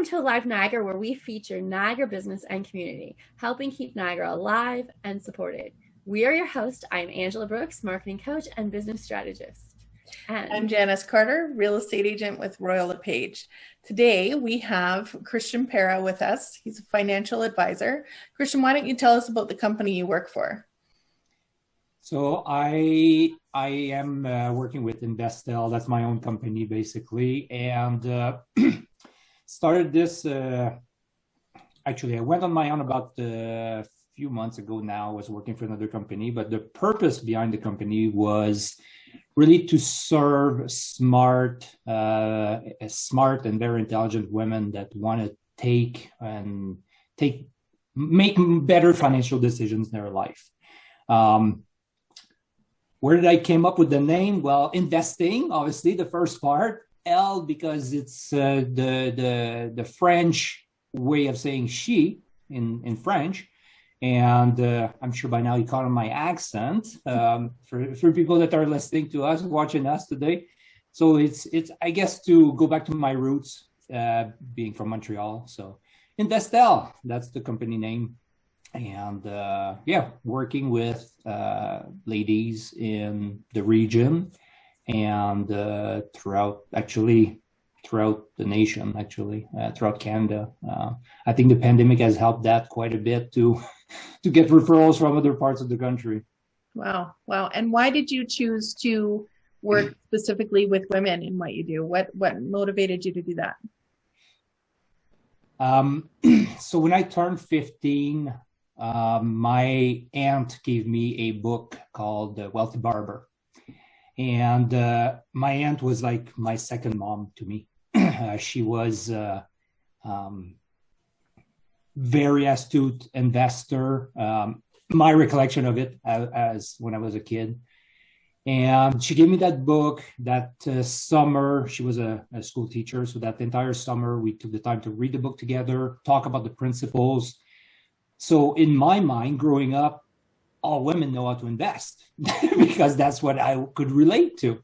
to Alive Niagara, where we feature Niagara business and community, helping keep Niagara alive and supported. We are your host. I'm Angela Brooks, marketing coach and business strategist. And I'm Janice Carter, real estate agent with Royal LePage. Today we have Christian Perras with us. He's a financial advisor. Christian, why don't you tell us about the company you work for? So I am working with Investel. That's my own company, basically, and started this. Actually, I went on my own about a few months ago now. I was working for another company, but the purpose behind the company was really to serve smart and very intelligent women that want to make better financial decisions in their life. Where did I came up with the name? Well, investing, obviously, the first part. L, because it's the French way of saying she in French. And I'm sure by now you caught on my accent for people that are listening to us, watching us today. So it's I guess, to go back to my roots, being from Montreal. So Investel, that's the company name. And working with ladies in the region and throughout the nation, throughout Canada. I think the pandemic has helped that quite a bit to get referrals from other parts of the country. Wow. And why did you choose to work specifically with women in what you do? What motivated you to do that? So when I turned 15, my aunt gave me a book called Wealthy Barber. And my aunt was like my second mom to me. She was very astute investor. My recollection of it as when I was a kid. And she gave me that book that summer. She was a school teacher. So that entire summer, we took the time to read the book together, talk about the principles. So in my mind, growing up, all women know how to invest because that's what I could relate to.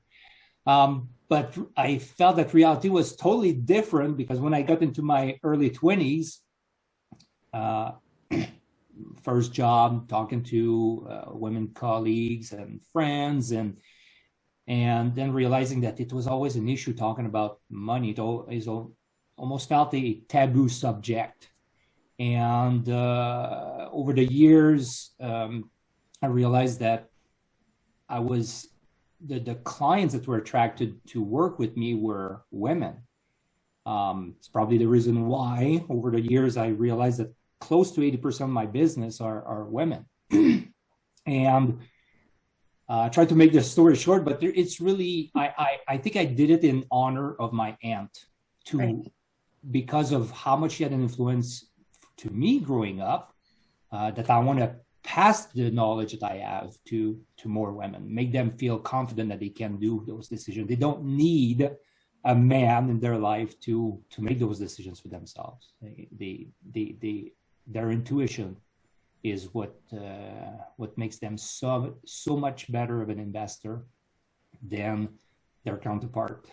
But I felt that reality was totally different because when I got into my early 20s, first job, talking to women colleagues and friends, and then realizing that it was always an issue talking about money. It almost felt a taboo subject. And over the years, I realized that the clients that were attracted to work with me were women. It's probably the reason why over the years I realized that close to 80% of my business are women. And I tried to make the story short, but it's really, I think I did it in honor of my aunt because of how much she had an influence to me growing up, that I want to pass the knowledge that I have to more women, make them feel confident that they can do those decisions. They don't need a man in their life to make those decisions for themselves. Their intuition is what makes them so much better of an investor than their counterpart.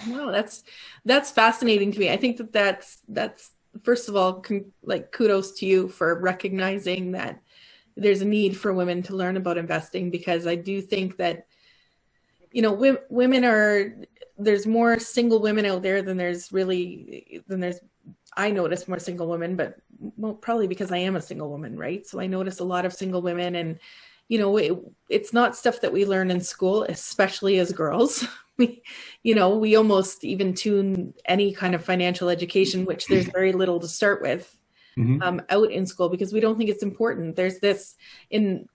No, that's fascinating to me. I think that's first of all, kudos to you for recognizing that there's a need for women to learn about investing, because I do think that, there's more single women out there than I notice more single women, but probably because I am a single woman, right? So I notice a lot of single women, and, it's not stuff that we learn in school, especially as girls. We almost even tune any kind of financial education, which there's very little to start with, out in school, because we don't think it's important. There's this in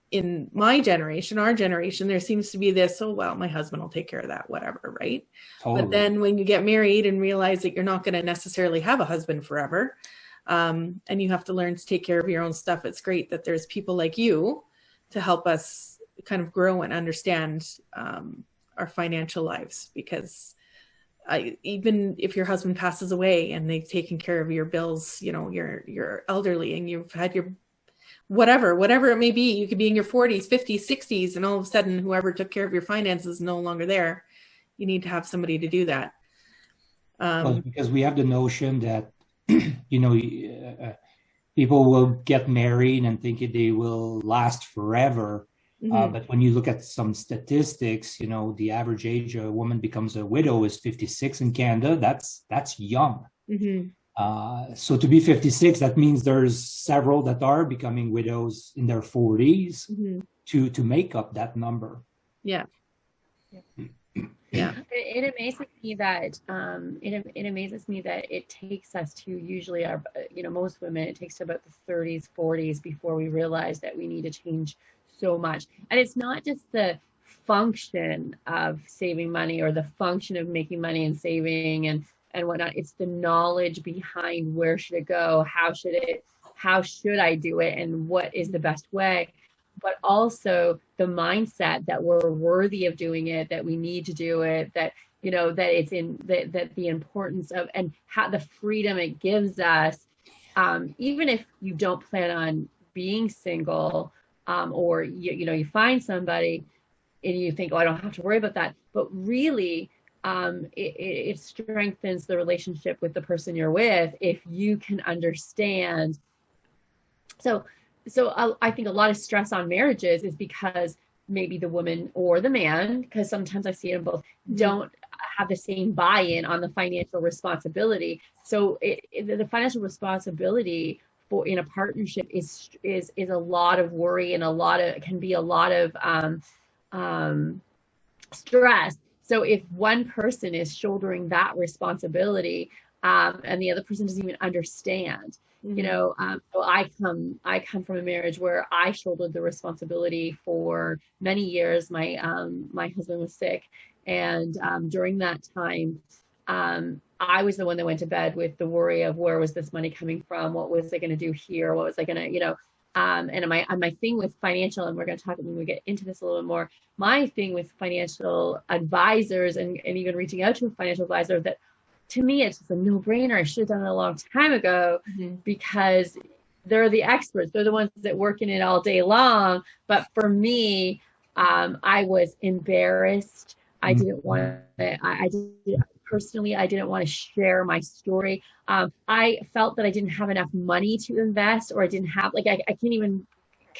my generation, our generation, there seems to be this, oh, well, my husband will take care of that, whatever, right? Totally. But then when you get married and realize that you're not going to necessarily have a husband forever, and you have to learn to take care of your own stuff, it's great that there's people like you to help us kind of grow and understand our financial lives, because even if your husband passes away and they've taken care of your bills, you're elderly and you've had your whatever it may be, you could be in your 40s, 50s, 60s, and all of a sudden whoever took care of your finances is no longer there. You need to have somebody to do that. Because we have the notion that you know, people will get married and think they will last forever. But when you look at some statistics, you know, the average age a woman becomes a widow is 56 in Canada. That's young. So to be 56, that means there's several that are becoming widows in their 40s to make up that number. Yeah. It amazes me that it amazes me that it takes us to usually our, you know, most women, it takes to about the 30s, 40s before we realize that we need to change so much. And it's not just the function of saving money or the function of making money and saving and whatnot. It's the knowledge behind where should it go, how should I do it, and what is the best way. But also the mindset that we're worthy of doing it, that we need to do it, that, you know, that it's in that the importance of, and how the freedom it gives us, even if you don't plan on being single, or you know, you find somebody and you think, oh, I don't have to worry about that. But really, it strengthens the relationship with the person you're with if you can understand. So I think a lot of stress on marriages is because maybe the woman or the man, because sometimes I see them both, don't have the same buy-in on the financial responsibility. So the financial responsibility for in a partnership is a lot of worry and can be a lot of stress. So if one person is shouldering that responsibility, and the other person doesn't even understand, you know, so I come from a marriage where I shouldered the responsibility for many years. My husband was sick, and during that time, I was the one that went to bed with the worry of where was this money coming from? What was I going to do here? What was I going to, you know, and my thing with financial, and we're going to talk when we get into this a little bit more, my thing with financial advisors and even reaching out to a financial advisor, that to me, it's just a no-brainer. I should have done it a long time ago, because they're the experts. They're the ones that work in it all day long. But for me, I was embarrassed. I didn't want to, personally, I didn't want to share my story. I felt that I didn't have enough money to invest, or I didn't have, like, I can't even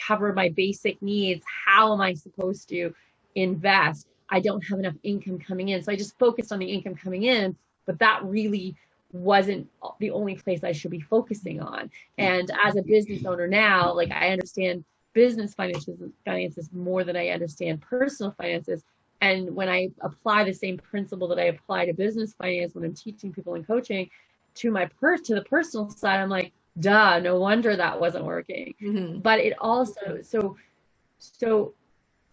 cover my basic needs. How am I supposed to invest? I don't have enough income coming in. So I just focused on the income coming in, but that really wasn't the only place I should be focusing on. And as a business owner now, like, I understand business finances more than I understand personal finances. And when I apply the same principle that I apply to business finance when I'm teaching people and coaching to the personal side, I'm like, duh, no wonder that wasn't working. But it also, so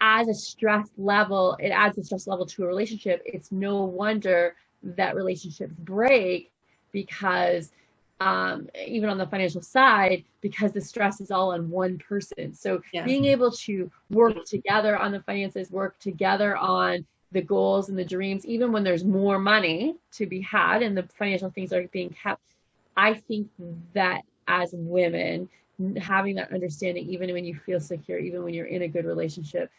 as a stress level, it adds a stress level to a relationship. It's no wonder that relationships break, because even on the financial side, because the stress is all on one person. So being able to work together on the finances, work together on the goals and the dreams, even when there's more money to be had and the financial things are being kept, I think that as women, having that understanding, even when you feel secure, even when you're in a good relationship,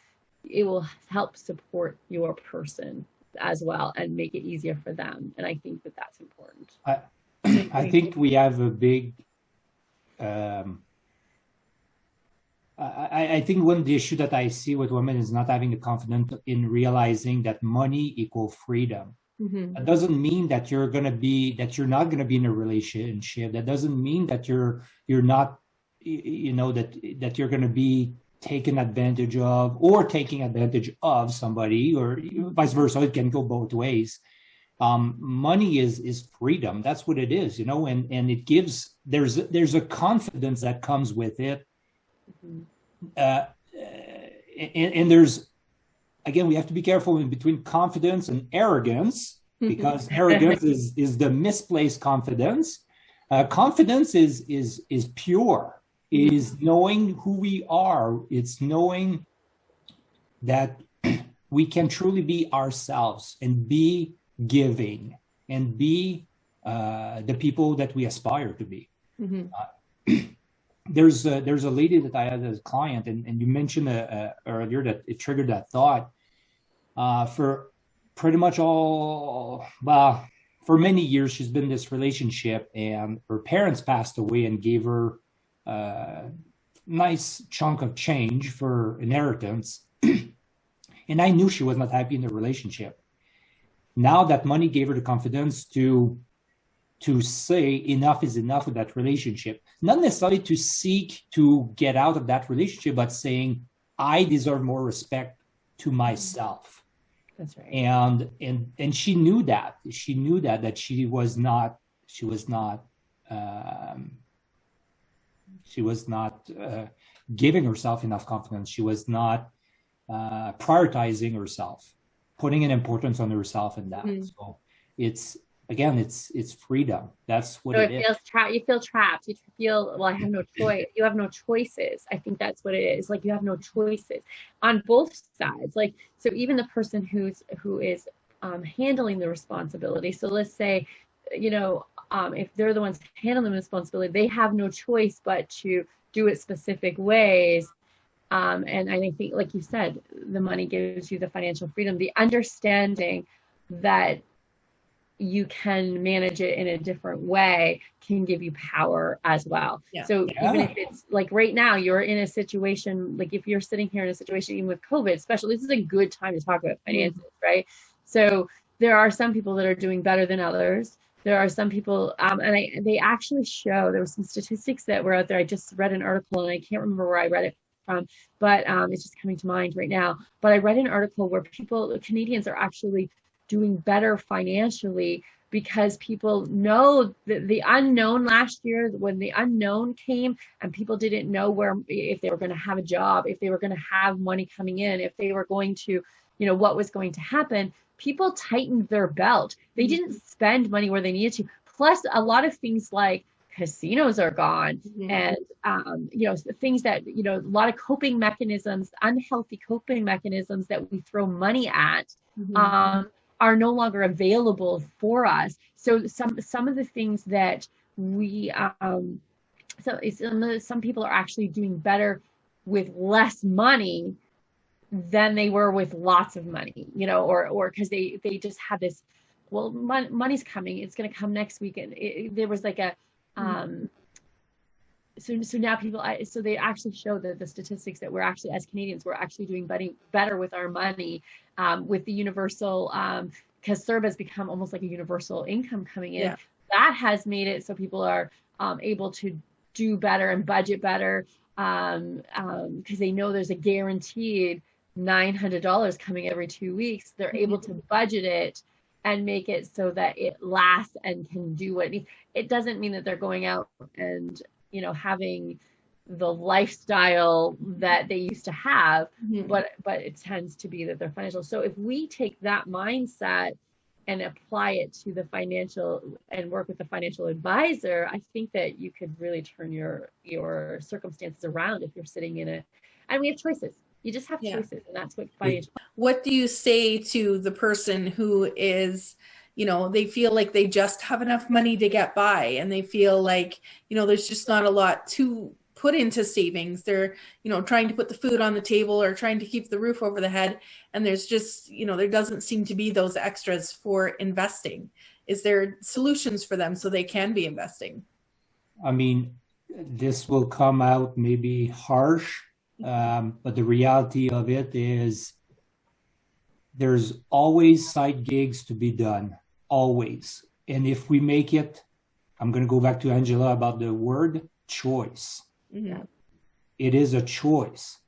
it will help support your person as well and make it easier for them. And I think that that's important. I think we have a big, I think one of the issue that I see with women is not having the confidence in realizing that money equals freedom. That doesn't mean that you're not going to be in a relationship. That doesn't mean that you're not, you know, that you're going to be taken advantage of or taking advantage of somebody, or vice versa. It can go both ways. Money is freedom. That's what it is, you know, and it gives, there's a confidence that comes with it. And there's, again, we have to be careful in between confidence and arrogance, because arrogance is the misplaced confidence. Confidence is pure, is knowing who we are. It's knowing that we can truly be ourselves and be giving and be the people that we aspire to be. There's a lady that I had as a client, and you mentioned earlier that it triggered that thought. For pretty much for many years, she's been in this relationship, and her parents passed away and gave her a nice chunk of change for inheritance. And I knew she was not happy in the relationship. Now that money gave her the confidence to say enough is enough with that relationship. Not necessarily to seek to get out of that relationship, but saying, I deserve more respect to myself. That's right. And she knew that. She knew that she was not giving herself enough confidence. She was not prioritizing herself, putting an importance on herself in that. So it's freedom. That's what it is. You feel trapped. You feel, well, I have no choice. You have no choices. I think that's what it is. Like, you have no choices on both sides. Like, so even the person who is handling the responsibility. So let's say, if they're the ones handling the responsibility, they have no choice but to do it specific ways. And I think, like you said, the money gives you the financial freedom, the understanding that you can manage it in a different way can give you power as well. Yeah. So even if it's like right now, you're in a situation, like if you're sitting here in a situation, even with COVID, especially, this is a good time to talk about finances, right? So there are some people that are doing better than others. There are some people, they actually show, there were some statistics that were out there. I just read an article and I can't remember where I read it from, but it's just coming to mind right now. But I read an article where Canadians are actually doing better financially because people know that the unknown last year, when the unknown came and people didn't know if they were going to have a job, if they were going to have money coming in, if they were going to, what was going to happen, people tightened their belt. They didn't spend money where they needed to. Plus, a lot of things like casinos are gone, and things that a lot of coping mechanisms, unhealthy coping mechanisms that we throw money at, are no longer available for us. So some of the things that we some people are actually doing better with less money than they were with lots of money, or because they just have this, well, money's coming, it's going to come next week, and there was like a so now people, so they actually show that the statistics that we're actually, as Canadians, we're actually doing better with our money, with the universal, because CERB has become almost like a universal income coming in. Yeah. That has made it so people are able to do better and budget better, because they know there's a guaranteed $900 coming every 2 weeks. They're able to budget it and make it so that it lasts and can do what it needs. It doesn't mean that they're going out and having the lifestyle that they used to have, but it tends to be that they're financial. So if we take that mindset and apply it to the financial and work with the financial advisor, I think that you could really turn your circumstances around if you're sitting in and we have choices. You just have choices, and that's what financial. What do you say to the person who is, they feel like they just have enough money to get by, and they feel like, there's just not a lot to put into savings. They're, trying to put the food on the table or trying to keep the roof over the head. And there's just, there doesn't seem to be those extras for investing. Is there solutions for them so they can be investing? I mean, this will come out maybe harsh, but the reality of it is there's always side gigs to be done, always. And if we make it, I'm going to go back to Angela about the word choice. It is a choice.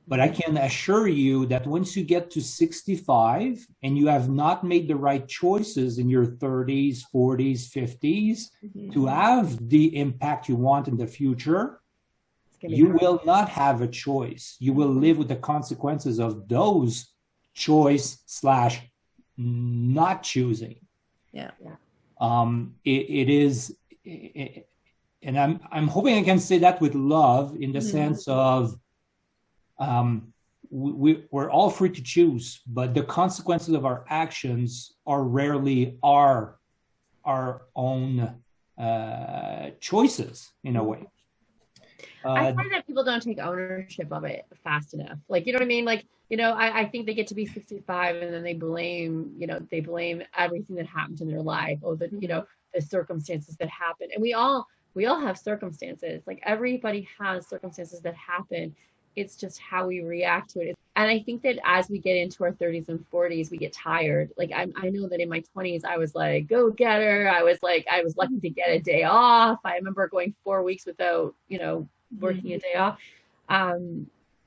But I can assure you that once you get to 65 and you have not made the right choices in your 30s, 40s, 50s to have the impact you want in the future, you will not have a choice. You will live with the consequences of those choice / not choosing. It is, and I'm hoping I can say that with love, in the sense of we're all free to choose, but the consequences of our actions are rarely our own choices in a way. I find that people don't take ownership of it fast enough. Like, you know what I mean? Like, I think they get to be 65 and then they blame everything that happened in their life, or the circumstances that happen. And we all have circumstances. Like, everybody has circumstances that happen. It's just how we react to it. And I think that as we get into our 30s and 40s, we get tired. Like, I know that in my 20s, I was like, go getter. I was lucky to get a day off. I remember going 4 weeks without, working a day off.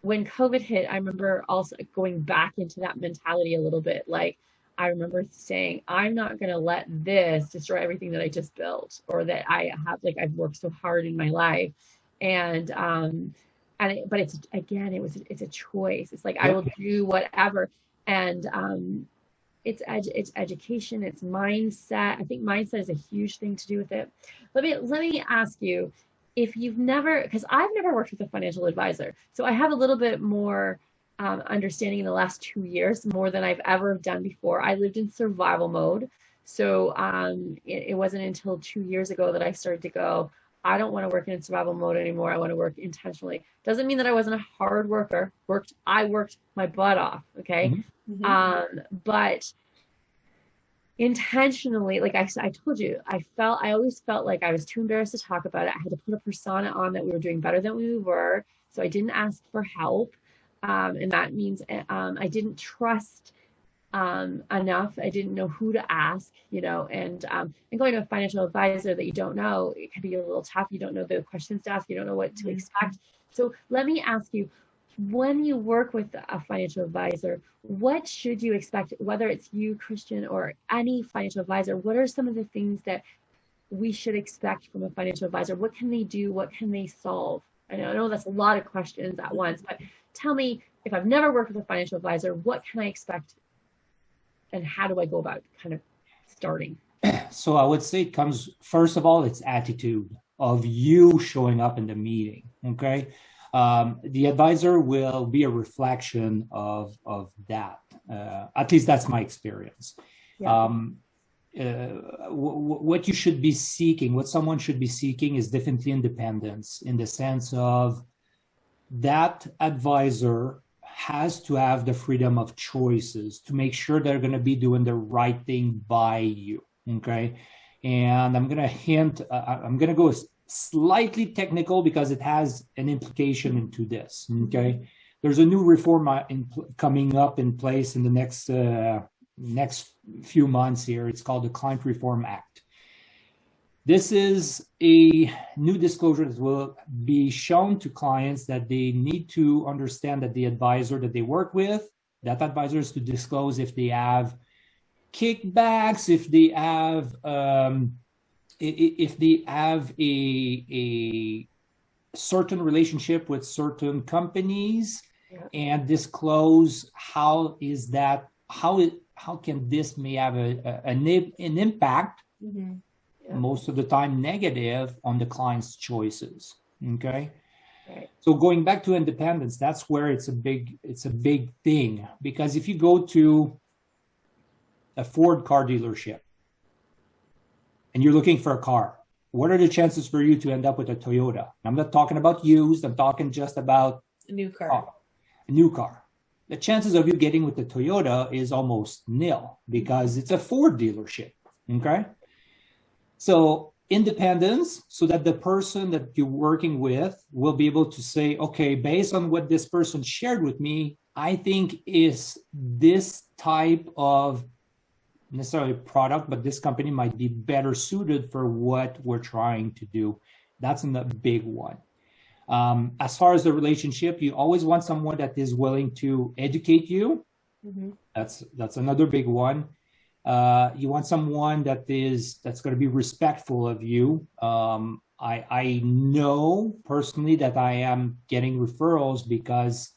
When COVID hit, I remember also going back into that mentality a little bit. Like, I remember saying, I'm not going to let this destroy everything that I just built, or that I have, like, I've worked so hard in my life. But it's a choice. It's like, I will do whatever. And it's education, it's mindset. I think mindset is a huge thing to do with it. Let me ask you, if you've never, because I've never worked with a financial advisor, so I have a little bit more understanding in the last 2 years, more than I've ever done before. I lived in survival mode. So it wasn't until 2 years ago that I started to go, I don't want to work in survival mode anymore. I want to work intentionally. Doesn't mean that I wasn't a hard worker. I worked my butt off. Okay. Mm-hmm. But intentionally, like I told you, I always felt like I was too embarrassed to talk about it. I had to put a persona on that we were doing better than we were. So I didn't ask for help. And that means I didn't trust enough. I didn't know who to ask, and going to a financial advisor that you don't know, it can be a little tough. You don't know the questions to ask. You don't know what to expect. So let me ask you, when you work with a financial advisor, what should you expect, whether it's you, Christian, or any financial advisor? What are some of the things that we should expect from a financial advisor? What can they do? What can they solve? I know that's a lot of questions at once, but tell me, if I've never worked with a financial advisor, what can I expect? And how do I go about kind of starting? So I would say it comes, first of all, it's attitude of you showing up in the meeting. Okay. The advisor will be a reflection of that. At least that's my experience. Yeah. What you should be seeking, what someone should be seeking, is definitely independence, in the sense of that advisor has to have the freedom of choices to make sure they're going to be doing the right thing by you. Okay. And I'm going to hint, I'm going to go slightly technical because it has an implication into this. Okay. There's a new reform coming up in place in the next few months here. It's called the Client Reform Act. This is a new disclosure that will be shown to clients, that they need to understand that the advisor that they work with, that advisor is to disclose if they have kickbacks, if they have a certain relationship with certain companies, and disclose how can this may have an impact. Mm-hmm. Most of the time negative on the client's choices. Okay. Right. So going back to independence, that's where it's a big thing, because if you go to a Ford car dealership and you're looking for a car, what are the chances for you to end up with a Toyota? I'm not talking about used. I'm talking just about a new car. A new car. The chances of you getting with the Toyota is almost nil, because it's a Ford dealership. Okay. So independence, so that the person that you're working with will be able to say, okay, based on what this person shared with me, I think is this type of necessarily product, but this company might be better suited for what we're trying to do. That's a big one. As far as the relationship, you always want someone that is willing to educate you. Mm-hmm. That's another big one. You want someone that's going to be respectful of you. I know personally that I am getting referrals because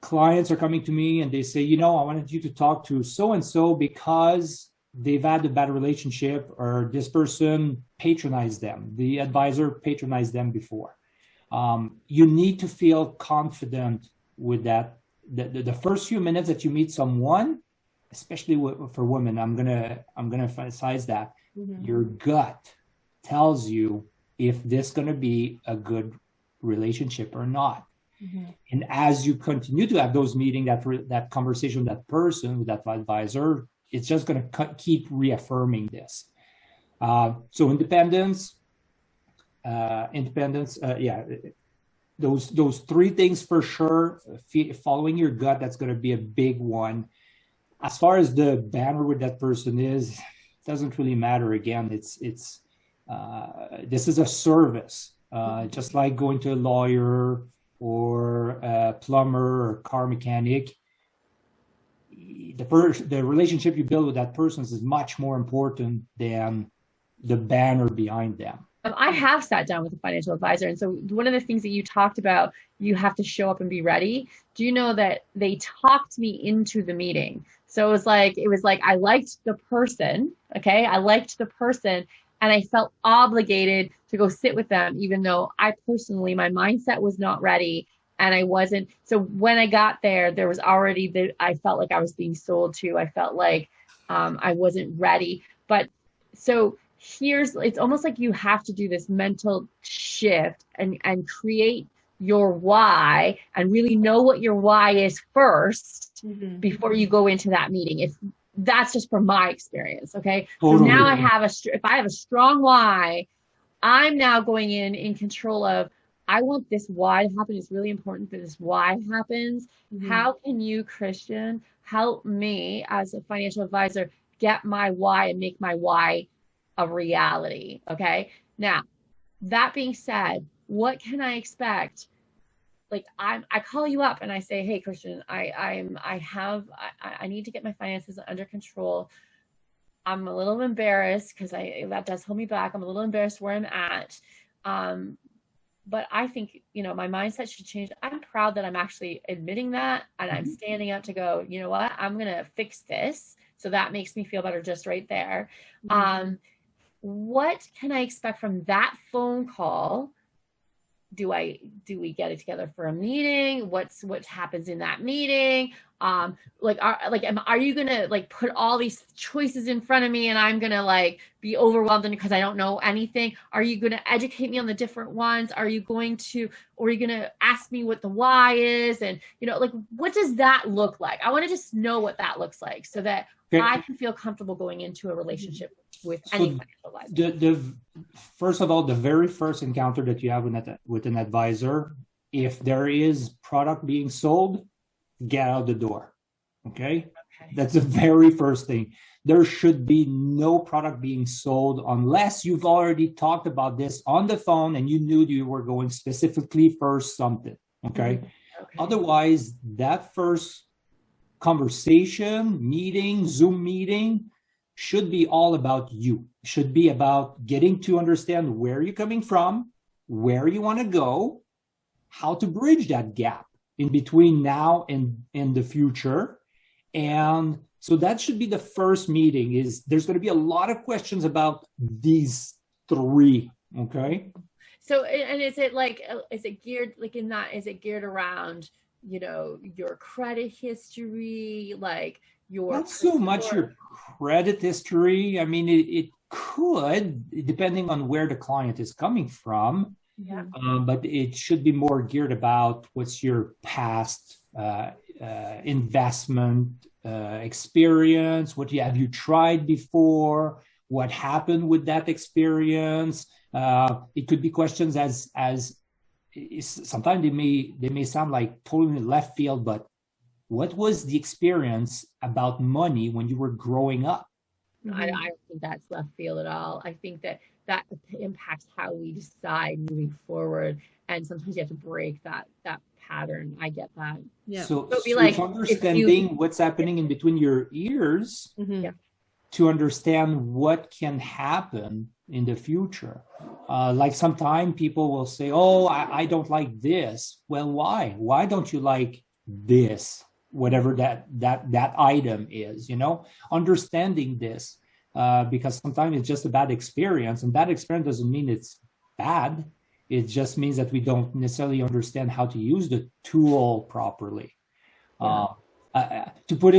clients are coming to me and they say, I wanted you to talk to so-and-so because they've had a bad relationship, or this person patronized them. The advisor patronized them before. You need to feel confident with that. The first few minutes that you meet someone, especially for women, I'm gonna emphasize that. Mm-hmm. Your gut tells you if this is gonna be a good relationship or not. Mm-hmm. And as you continue to have those meetings, that conversation with that person, with that advisor, it's just going to keep reaffirming this. So independence, those three things for sure. Following your gut, that's going to be a big one. As far as the banner with that person is, it doesn't really matter. Again, this is a service, just like going to a lawyer or a plumber or car mechanic. The relationship you build with that person is much more important than the banner behind them. I have sat down with a financial advisor. And so one of the things that you talked about, you have to show up and be ready. Do you know that they talked me into the meeting? So it was like, I liked the person. Okay. I liked the person and I felt obligated to go sit with them, even though I personally, my mindset was not ready. And I wasn't. So when I got there, there was already I felt like I was being sold to. I felt like I wasn't ready. But so it's almost like you have to do this mental shift and create your why and really know what your why is first before you go into that meeting. If that's just from my experience. Okay. Totally. So now if I have a strong why, I'm now going in control of, I want this why to happen. It's really important that this why happens. How can you, Christian, help me as a financial advisor get my why and make my why a reality? Okay. Now, that being said, what can I expect? Like I call you up and I say, hey, Christian, I need to get my finances under control. I'm a little embarrassed because that does hold me back. I'm a little embarrassed where I'm at. But I think, my mindset should change. I'm proud that I'm actually admitting that. And I'm standing up to go, you know what, I'm going to fix this. So that makes me feel better just right there. What can I expect from that phone call? Do we get it together for a meeting? What happens in that meeting? Are you gonna put all these choices in front of me and I'm gonna be overwhelmed because I don't know anything? Are you gonna educate me on the different ones? Are you gonna ask me what the why is? And what does that look like? I want to just know what that looks like so that I can feel comfortable going into a relationship with any financial advisor. First of all, the very first encounter that you have with an advisor, if there is product being sold, get out the door. Okay? That's the very first thing. There should be no product being sold unless you've already talked about this on the phone and you knew you were going specifically for something. Okay? Otherwise, that first conversation, meeting, Zoom meeting, should be all about you. Should be about getting to understand where you're coming from, where you want to go, how to bridge that gap in between now and in the future. And so that should be the first meeting. There's going to be a lot of questions about these three. Okay. So, and is it geared around, your credit history, not so much your credit history. I mean, it could, depending on where the client is coming from. Yeah. But it should be more geared about what's your past investment experience. What have you tried before? What happened with that experience? It could be questions as sometimes they may sound like totally left field, but what was the experience about money when you were growing up? I don't think that's left field at all. I think that impacts how we decide moving forward. And sometimes you have to break that pattern. I get that. Yeah. So it's understanding what's happening in between your ears to understand what can happen in the future. Sometimes people will say, oh, I don't like this. Well, why? Why don't you like this? Whatever that item is, understanding this, because sometimes it's just a bad experience, and bad experience doesn't mean it's bad. It just means that we don't necessarily understand how to use the tool properly. To put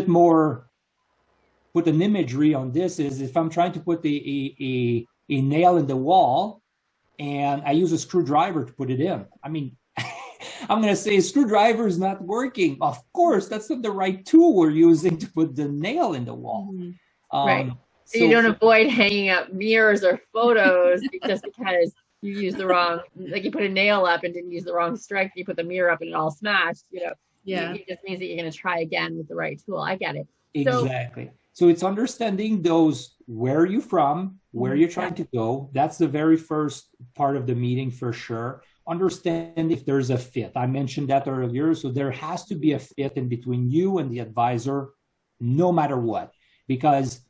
an imagery on this is if I'm trying to put a nail in the wall, and I use a screwdriver to put it in. I mean, I'm going to say screwdriver is not working. Of course, that's not the right tool we're using to put the nail in the wall. Right. So you don't avoid hanging up mirrors or photos just because you use the wrong, like you put a nail up and didn't use the wrong strength. You put the mirror up and it all smashed, Yeah. It just means that you're going to try again with the right tool. I get it. Exactly. So it's understanding those, where are you from, where you're trying to go. That's the very first part of the meeting for sure. Understand if there's a fit. I mentioned that earlier. So there has to be a fit in between you and the advisor, no matter what, because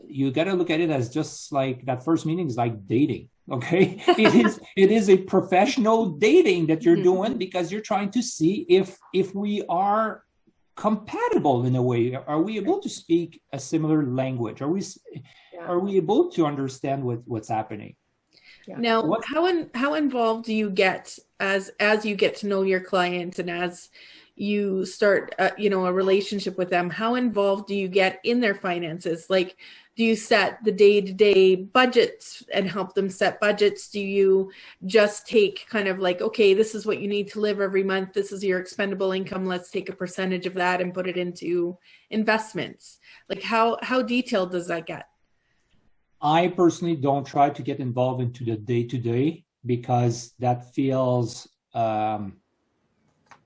you got to look at it as just like that first meeting is like dating. Okay. It is a professional dating that you're doing, because you're trying to see if we are compatible in a way. Are we able to speak a similar language? Are we able to understand what's happening? Yeah. Now, how involved do you get as you get to know your client and as you start, a relationship with them? How involved do you get in their finances? Like, do you set the day-to-day budgets and help them set budgets? Do you just take kind of like, okay, this is what you need to live every month. This is your expendable income. Let's take a percentage of that and put it into investments. Like, how detailed does that get? I personally don't try to get involved into the day-to-day, because that feels a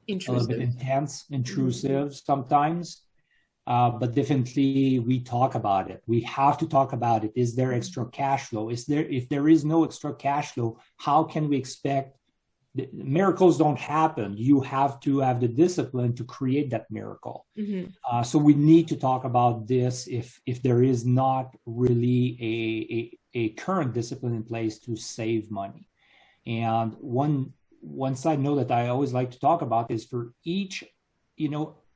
little bit intense, intrusive sometimes. But definitely we talk about it. We have to talk about it. Is there extra cash flow? If there is no extra cash flow, how can we expect miracles? Don't happen. You have to have the discipline to create that miracle. So we need to talk about this if there is not really a current discipline in place to save money. And one side note that I always like to talk about is for each,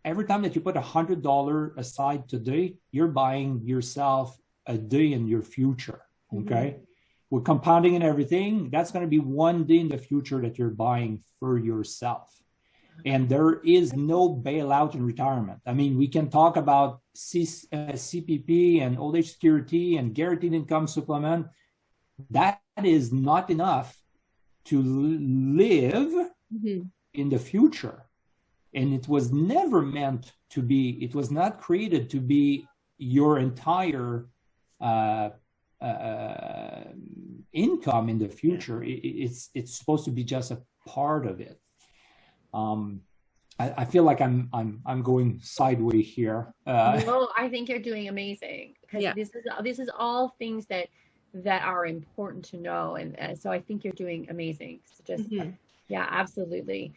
every time that you put $100 aside today, you're buying yourself a day in your future. Okay. We're compounding and everything. That's going to be one day in the future that you're buying for yourself. And there is no bailout in retirement. I mean, we can talk about CPP and old age security and guaranteed income supplement. That is not enough to live in the future. And it was never meant to be, it was not created to be your entire income in the future. It's supposed to be just a part of it. I feel like I'm going sideways here. No, I think you're doing amazing, because this is all things that are important to know, and so I think you're doing amazing. So just absolutely.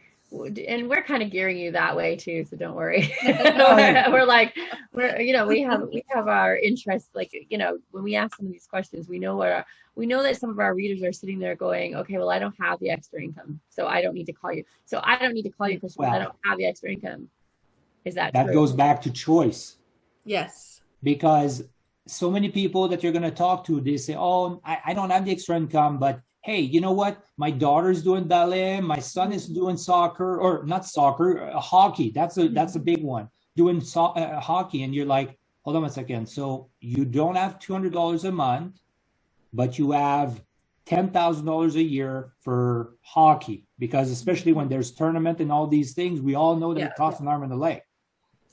And we're kind of gearing you that way too, so don't worry. we have our interests. Like, when we ask some of these questions, we know that some of our readers are sitting there going, okay, well, I don't have the extra income, so I don't need to call you. So I don't need to call you, Christian, I don't have the extra income. Is that true? Goes back to choice. Yes. Because so many people that you're going to talk to, they say, oh, I don't have the extra income, but hey, you know what? My daughter's doing ballet. My son is doing soccer, or not soccer, hockey. That's a big one. Doing hockey, and you're like, hold on a second. So you don't have $200 a month, but you have $10,000 a year for hockey, because especially when there's tournament and all these things, we all know that it costs an arm and a leg.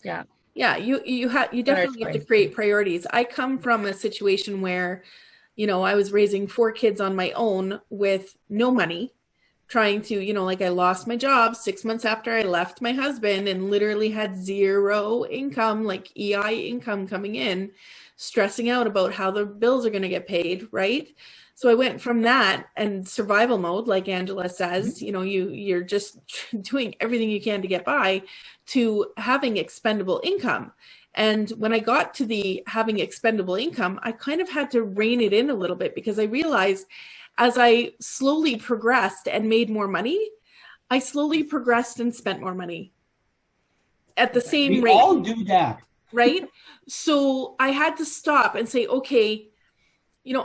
Yeah. Yeah. You definitely have to create priorities. I come from a situation where, I was raising 4 kids on my own with no money, trying to, like, I lost my job 6 months after I left my husband and literally had zero income, like EI income coming in, stressing out about how the bills are going to get paid. Right. So I went from that and survival mode, like Angela says, you're just doing everything you can to get by, to having expendable income. And when I got to the having expendable income, I kind of had to rein it in a little bit, because I realized as I slowly progressed and made more money, I slowly progressed and spent more money at the same rate. We all do that. Right? So I had to stop and say, okay,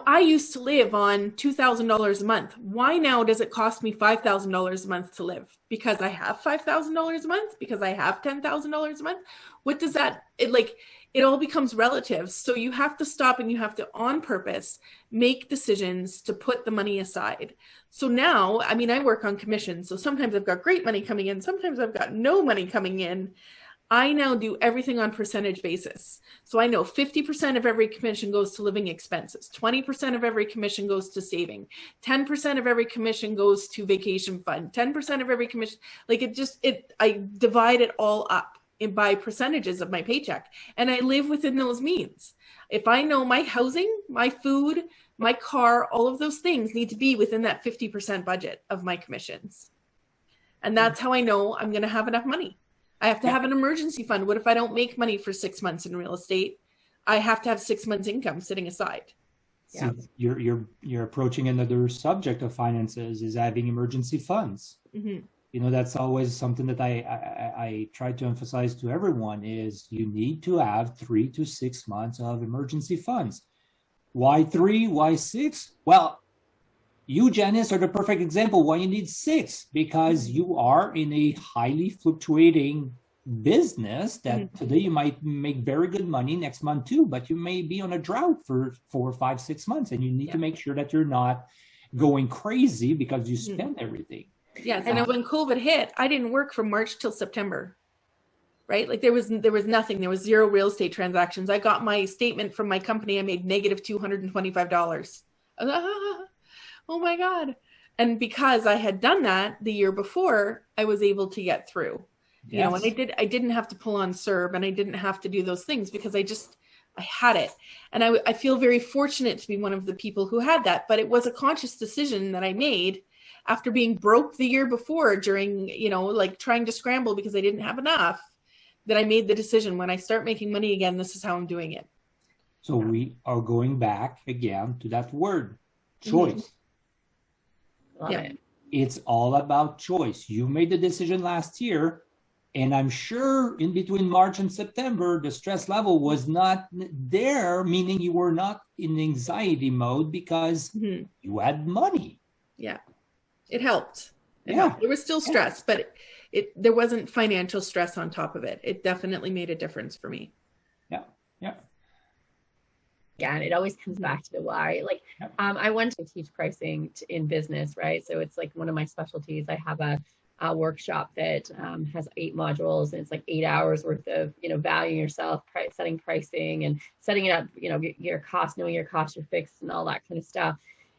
I used to live on $2,000 a month. Why now does it cost me $5,000 a month to live? Because I have $5,000 a month? Because I have $10,000 a month? What does that, it all becomes relative. So you have to stop and you have to, on purpose, make decisions to put the money aside. So now, I mean, I work on commission. So sometimes I've got great money coming in. Sometimes I've got no money coming in. I now do everything on percentage basis. So I know 50% of every commission goes to living expenses. 20% of every commission goes to saving. 10% of every commission goes to vacation fund. 10% of every commission, like I divide it all up by percentages of my paycheck, and I live within those means. If I know my housing, my food, my car, all of those things need to be within that 50% budget of my commissions. And that's how I know I'm going to have enough money. I have to have an emergency fund. What if I don't make money for 6 months in real estate? I have to have 6 months income sitting aside. So you're approaching another subject of finances, is having emergency funds. Mm-hmm. You know, that's always something that I try to emphasize to everyone is you need to have 3 to 6 months of emergency funds. Why 3? Why 6? Well, you, Janice, are the perfect example why you need 6, because you are in a highly fluctuating business that today you might make very good money, next month too, but you may be on a drought for 4, 5, 6 months, and you need to make sure that you're not going crazy because you spend everything. Yes, and when COVID hit, I didn't work from March till September, right? Like there was nothing. There was 0 real estate transactions. I got my statement from my company. I made negative $225. Oh my God. And because I had done that the year before, I was able to get through. Yes. You know, and I didn't have to pull on CERB, and I didn't have to do those things because I had it. And I feel very fortunate to be one of the people who had that, but it was a conscious decision that I made after being broke the year before during, you know, like trying to scramble because I didn't have enough, that I made the decision when I start making money again, this is how I'm doing it. So we are going back again to that word, choice. Yeah. It's all about choice. You made the decision last year, and I'm sure in between March and September, the stress level was not there, meaning you were not in anxiety mode because you had money. Yeah. It helped. Helped. There was still stress, but there wasn't financial stress on top of it. It definitely made a difference for me. Yeah, and it always comes back to the why. Like, I went to teach pricing in business, right? So it's like one of my specialties. I have a workshop that has 8 modules, and it's like 8 hours worth of, you know, valuing yourself, setting pricing, and setting it up, you know, your costs, knowing your costs, your fixed, and all that kind of stuff.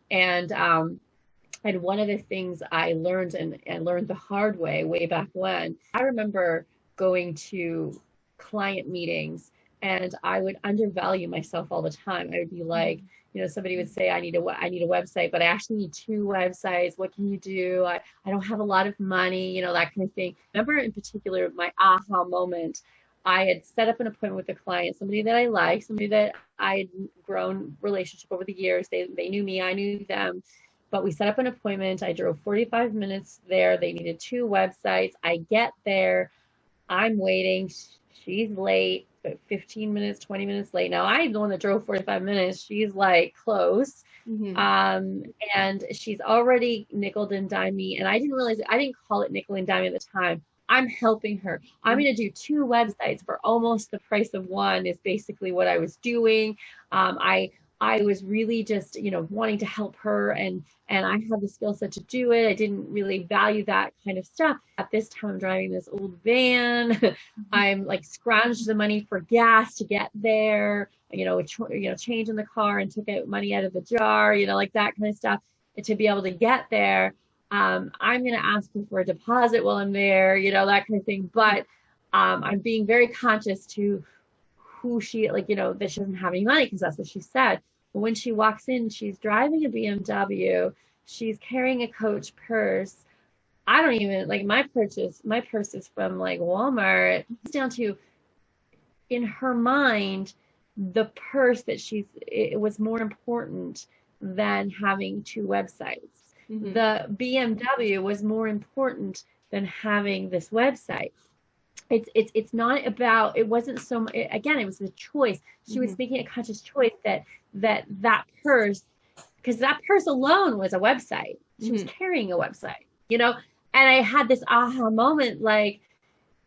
And one of the things I learned and learned the hard way back when, I remember going to client meetings, and I would undervalue myself all the time. I would be like, you know, somebody would say, I need a website, but I actually need 2 websites. What can you do? I don't have a lot of money, you know, that kind of thing. I remember in particular, my aha moment, I had set up an appointment with a client, somebody that I liked, somebody that I had grown relationship over the years. They knew me, I knew them, but we set up an appointment. I drove 45 minutes there. They needed 2 websites. I get there, I'm waiting. She's late. 15 minutes, 20 minutes late. Now I'm the one that drove 45 minutes. She's like close. And she's already nickel and dime me. And I didn't realize I didn't call it nickel and dime at the time. I'm helping her. I'm going to do 2 websites for almost the price of one is basically what I was doing. I was really just, you know, wanting to help her, and I had the skill set to do it. I didn't really value that kind of stuff. At this time, I'm driving this old van. I'm like scrounged the money for gas to get there, you know, change in the car, and took out money out of the jar, you know, like that kind of stuff, and to be able to get there. I'm going to ask her for a deposit while I'm there, you know, that kind of thing. But I'm being very conscious to who she, like, you know, that she doesn't have any money, because that's what she said. But when she walks in, she's driving a BMW. She's carrying a Coach purse. I don't even, like, my purse is from like Walmart. It's down to, in her mind, the purse that it was more important than having 2 websites. The BMW was more important than having this website. It's not about, it wasn't so much, again, it was a choice. She was making a conscious choice that purse, because that purse alone was a website. She was carrying a website, you know? And I had this aha moment, like,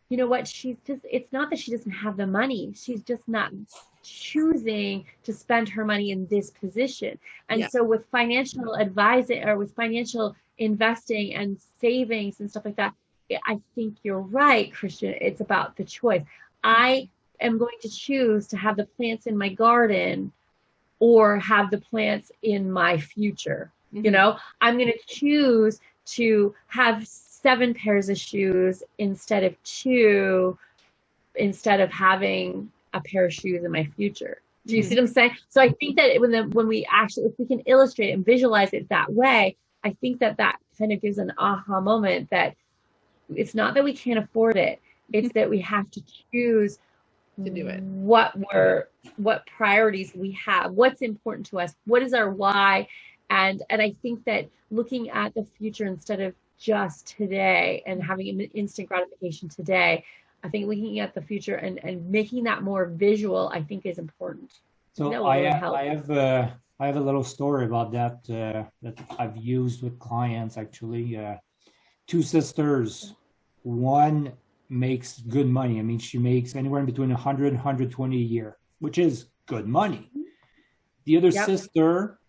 you know what, it's not that she doesn't have the money. She's just not choosing to spend her money in this position. And so with financial advising or with financial investing and savings and stuff like that, I think you're right, Christian. It's about the choice. I am going to choose to have the plants in my garden or have the plants in my future. You know, I'm going to choose to have 7 pairs of shoes instead of 2, instead of having a pair of shoes in my future. Do you see what I'm saying? So I think that when we actually, if we can illustrate and visualize it that way, I think that kind of gives an aha moment that it's not that we can't afford it. It's that we have to choose to do it. What priorities we have, what's important to us, what is our why. And I think that looking at the future instead of just today and having instant gratification today, I think looking at the future and making that more visual, I think is important. So I have a little story about that that I've used with clients actually. 2 sisters, one makes good money. I mean, she makes anywhere in between 100 and 120 a year, which is good money. The other sister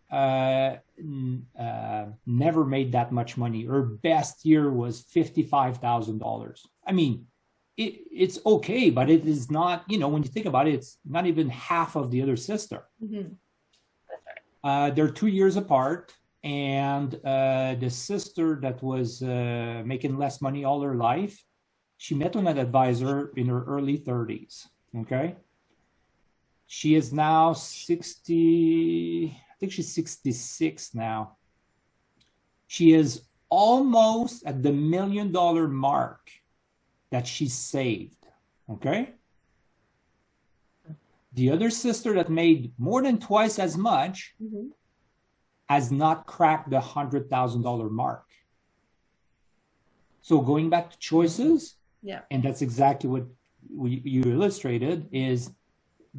never made that much money. Her best year was $55,000. I mean, it's okay, but it is not, you know, when you think about it, it's not even half of the other sister. That's right. They're 2 years apart, and the sister that was making less money all her life, she met with an advisor in her early 30s. Okay. She is now 60, I think she's 66 now. She is almost at the $1 million mark that she saved. Okay. The other sister that made more than twice as much has not cracked the $100,000 mark. So going back to choices, and that's exactly what you illustrated, is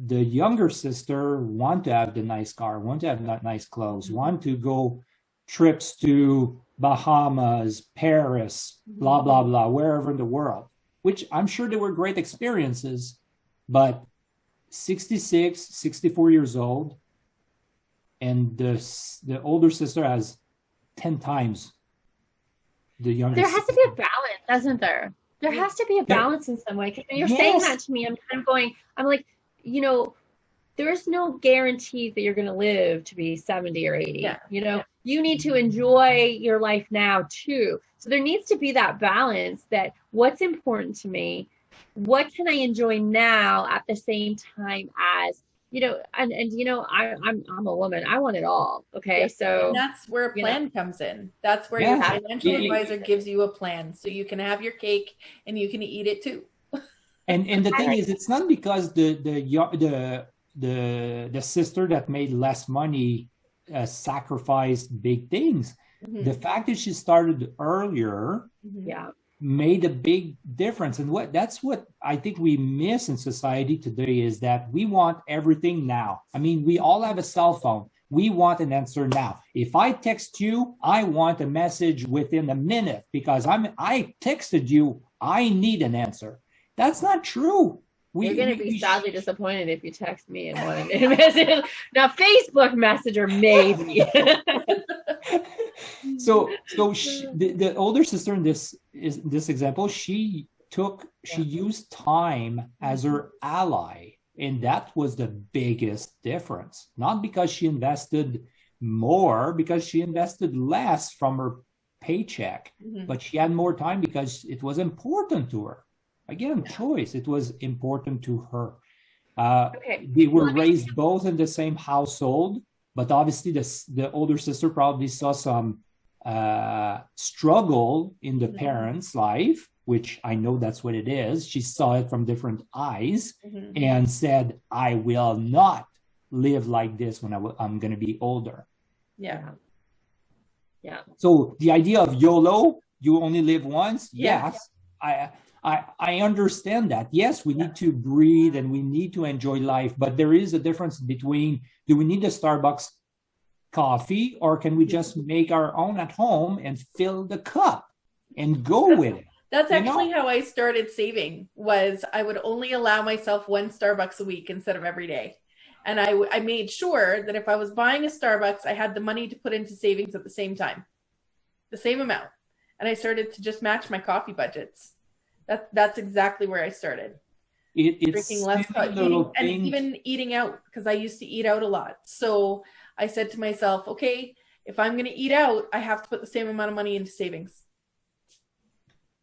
the younger sister want to have the nice car, want to have that nice clothes, want to go trips to Bahamas, Paris, blah, blah, blah, wherever in the world, which I'm sure they were great experiences, but 66, 64 years old, and the older sister has 10 times the younger sister. There has to be a balance, doesn't there? There has to be a balance in some way. Because when you're saying that to me, I'm kind of going, I'm like, you know, there's no guarantees that you're going to live to be 70 or 80. You know, you need to enjoy your life now too. So there needs to be that balance, that what's important to me, what can I enjoy now at the same time as, you know, and you know, I'm a woman. I want it all. Okay. So and that's where a plan comes in. That's where your financial advisor gives you a plan, so you can have your cake and you can eat it too. And the thing is, it's not because the sister that made less money sacrificed big things. The fact that she started earlier made a big difference. And that's what I think we miss in society today, is that we want everything now. I mean, we all have a cell phone. We want an answer now. If I text you, I want a message within a minute because I texted you. I need an answer. That's not true. You're going to be sadly disappointed if you text me and want a message. Now, Facebook Messenger, maybe. So the older sister in this example, she used time as her ally, and that was the biggest difference. Not because she invested more, because she invested less from her paycheck, but she had more time because it was important to her. Again, choice. It was important to her. They were raised both in the same household, but obviously the older sister probably saw some struggle in the parents' life, which I know that's what it is. She saw it from different eyes and said, I will not live like this when I'm going to be older. Yeah. So the idea of YOLO, you only live once. Yes. I understand that. Yes, we need to breathe and we need to enjoy life, but there is a difference between, do we need a Starbucks coffee, or can we just make our own at home and fill the cup and go with it? That's actually how I started saving, was I would only allow myself one Starbucks a week instead of every day. And I made sure that if I was buying a Starbucks, I had the money to put into savings at the same time, the same amount. And I started to just match my coffee budgets. That's exactly where I started. Drinking less coffee and even eating out, because I used to eat out a lot. So I said to myself, okay, if I'm going to eat out, I have to put the same amount of money into savings.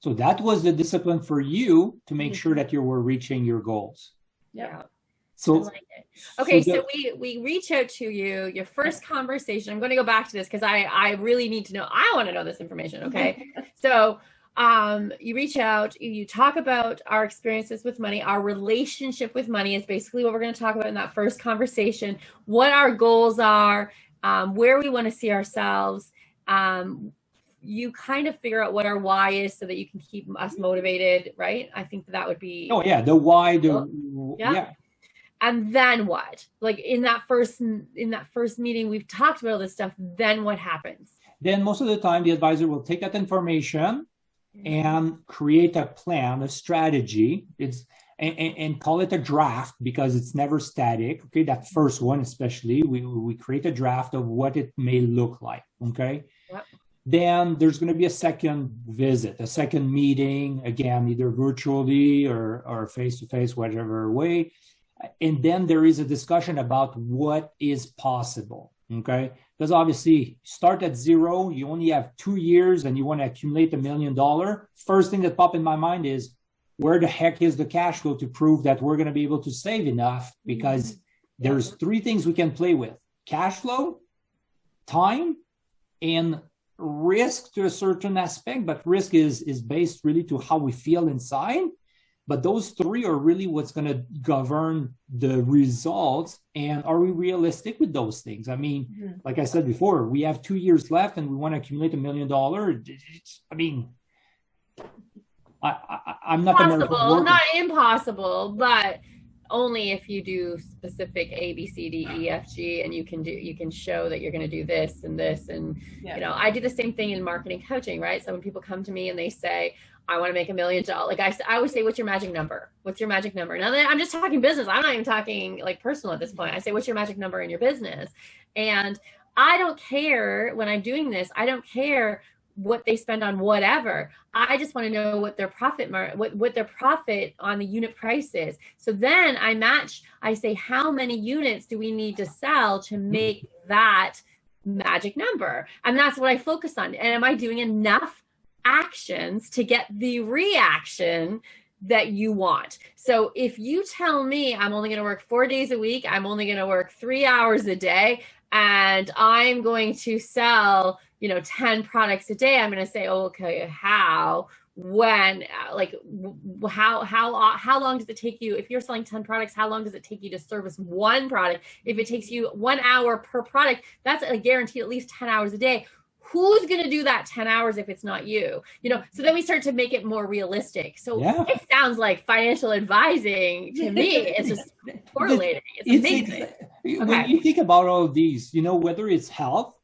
So that was the discipline for you to make sure that you were reaching your goals. Yeah. So, I like it. Okay, so we reach out to you, your first conversation. I'm going to go back to this because I really need to know. I want to know this information, okay? So you reach out, you talk about our experiences with money. Our relationship with money is basically what we're going to talk about in that first conversation. What our goals are, where we want to see ourselves. You kind of figure out what our why is so that you can keep us motivated, right? I think that would be. Oh yeah, the why. Yeah. And then what? Like in that first meeting, we've talked about all this stuff. Then what happens? Then most of the time, the advisor will take that information and create a plan, a strategy. And call it a draft, because it's never static. Okay, that first one especially, we create a draft of what it may look like. Okay. Yep. Then there's going to be a second visit, a second meeting, again, either virtually or face-to-face, whatever way. And then there is a discussion about what is possible, okay? Because obviously, start at zero, you only have 2 years and you want to accumulate $1 million. First thing that popped in my mind is, where the heck is the cash flow to prove that we're going to be able to save enough? Because there's 3 things we can play with: cash flow, time, and risk to a certain aspect. But risk is based really to how we feel inside. But those 3 are really what's going to govern the results. And are we realistic with those things? I mean, like I said before, we have 2 years left and we want to accumulate $1 million. I mean, I'm not possible, not impossible, but only if you do specific A, B, C, D, E, F, G, and you can show that you're going to do this and this. And, you know, I do the same thing in marketing coaching, right? So when people come to me and they say, I want to make $1 million. Like I always say, what's your magic number? What's your magic number? Now I'm just talking business. I'm not even talking like personal at this point. I say, what's your magic number in your business? And I don't care when I'm doing this. I don't care what they spend on whatever. I just want to know what their profit what their profit on the unit price is. So then I say, how many units do we need to sell to make that magic number? And that's what I focus on. And am I doing enough actions to get the reaction that you want? So if you tell me I'm only going to work 4 days a week, I'm only going to work 3 hours a day, and I'm going to sell, 10 products a day, I'm going to say, oh, okay, how long does it take you? If you're selling 10 products, how long does it take you to service one product? If it takes you 1 hour per product, that's a guaranteed at least 10 hours a day. Who's going to do that 10 hours if it's not you? So then we start to make it more realistic. So It sounds like financial advising to me. It's just correlating. It's amazing. When you think about all of these, whether it's health,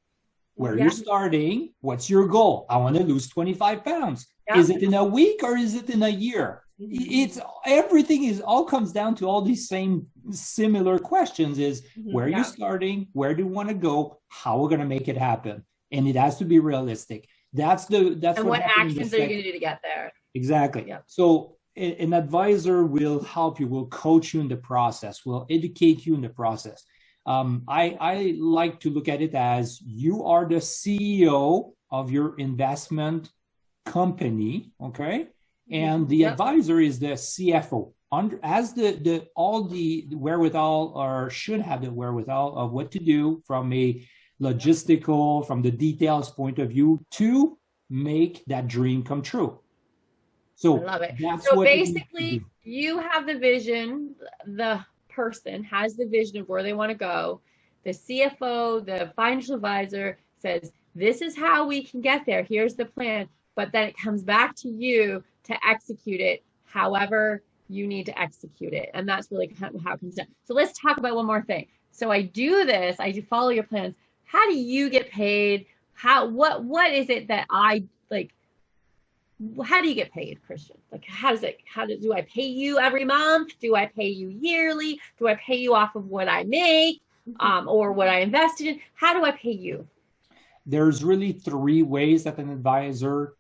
where you're starting, what's your goal? I want to lose 25 pounds. Yeah. Is it in a week or is it in a year? It's everything all comes down to all these same similar questions: is where you're starting, where do you want to go, how we're going to make it happen. And it has to be realistic. That's what actions are you going to do to get there? Exactly. Yeah. So an advisor will help you, will coach you in the process, will educate you in the process. I like to look at it as you are the CEO of your investment company, okay? And the advisor is the CFO. As all the wherewithal, or should have the wherewithal of what to do from a logistical, from the details point of view, to make that dream come true. So I love it. So basically, you have the vision, the person has the vision of where they want to go. The CFO, the financial advisor, says, this is how we can get there. Here's the plan. But then it comes back to you to execute it however you need to execute it. And that's really how it comes down. So let's talk about one more thing. So I do follow your plans. How do you get paid? What is it that I like? how do you get paid, Christian? Like, do I pay you every month? Do I pay you yearly? Do I pay you off of what I make, or what I invested in? How do I pay you? There's really three ways that an advisor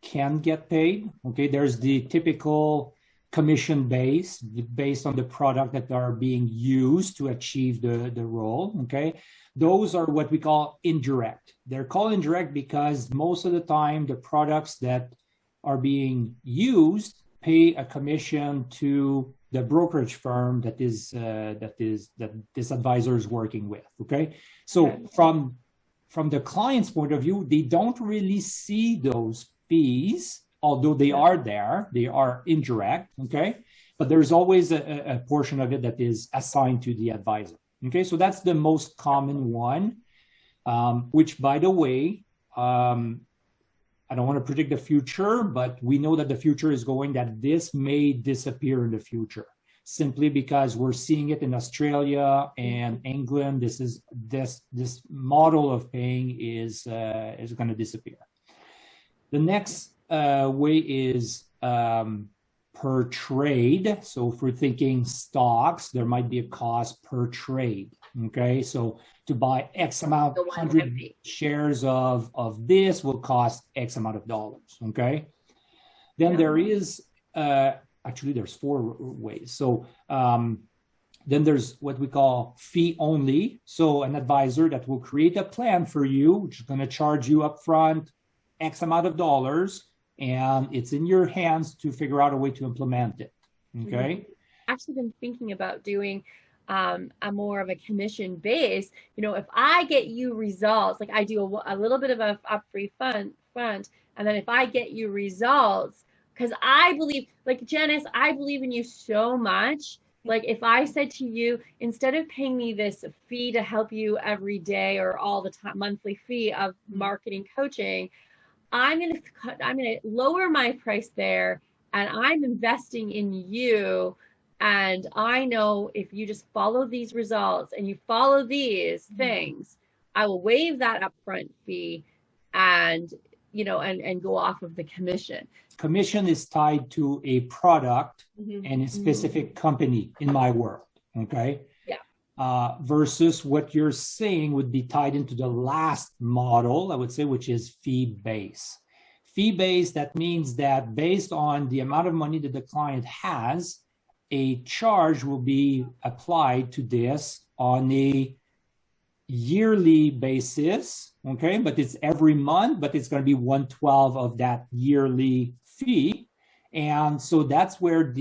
can get paid. Okay, there's the typical commission based on the product that are being used to achieve the role. Okay, those are what we call indirect. They're called indirect because most of the time the products that are being used pay a commission to the brokerage firm that this advisor is working with. Okay, so from the client's point of view, they don't really see those fees, although they are there, they are indirect. Okay, but there's always a portion of it that is assigned to the advisor. Okay, so that's the most common one, which, by the way, I don't want to predict the future, but we know that the future is going that this may disappear in the future, simply because we're seeing it in Australia and England. This model of paying is going to disappear. The next way is per trade. So if we're thinking stocks, there might be a cost per trade. Okay, so to buy X amount, 100 shares of this will cost X amount of dollars. Okay, then there is actually there's four ways. So then there's what we call fee only. So an advisor that will create a plan for you, which is going to charge you upfront X amount of dollars, and it's in your hands to figure out a way to implement it. Okay. Actually been thinking about doing a more of a commission base. You know, if I get you results, like I do a little bit of a free front, and then if I get you results, because I believe, like Janice, I believe in you so much. Like if I said to you, instead of paying me this fee to help you every day or all the time, monthly fee of marketing coaching, I'm gonna lower my price there, and I'm investing in you. And I know if you just follow these results and you follow these things, I will waive that upfront fee and, you know, and go off of the commission. Commission is tied to a product and a specific company in my world. Okay. Yeah. Versus what you're saying would be tied into the last model, I would say, which is fee-based. Fee-based, that means that based on the amount of money that the client has, a charge will be applied to this on a yearly basis, okay? But it's every month, but it's going to be 1/12 of that yearly fee. And so that's where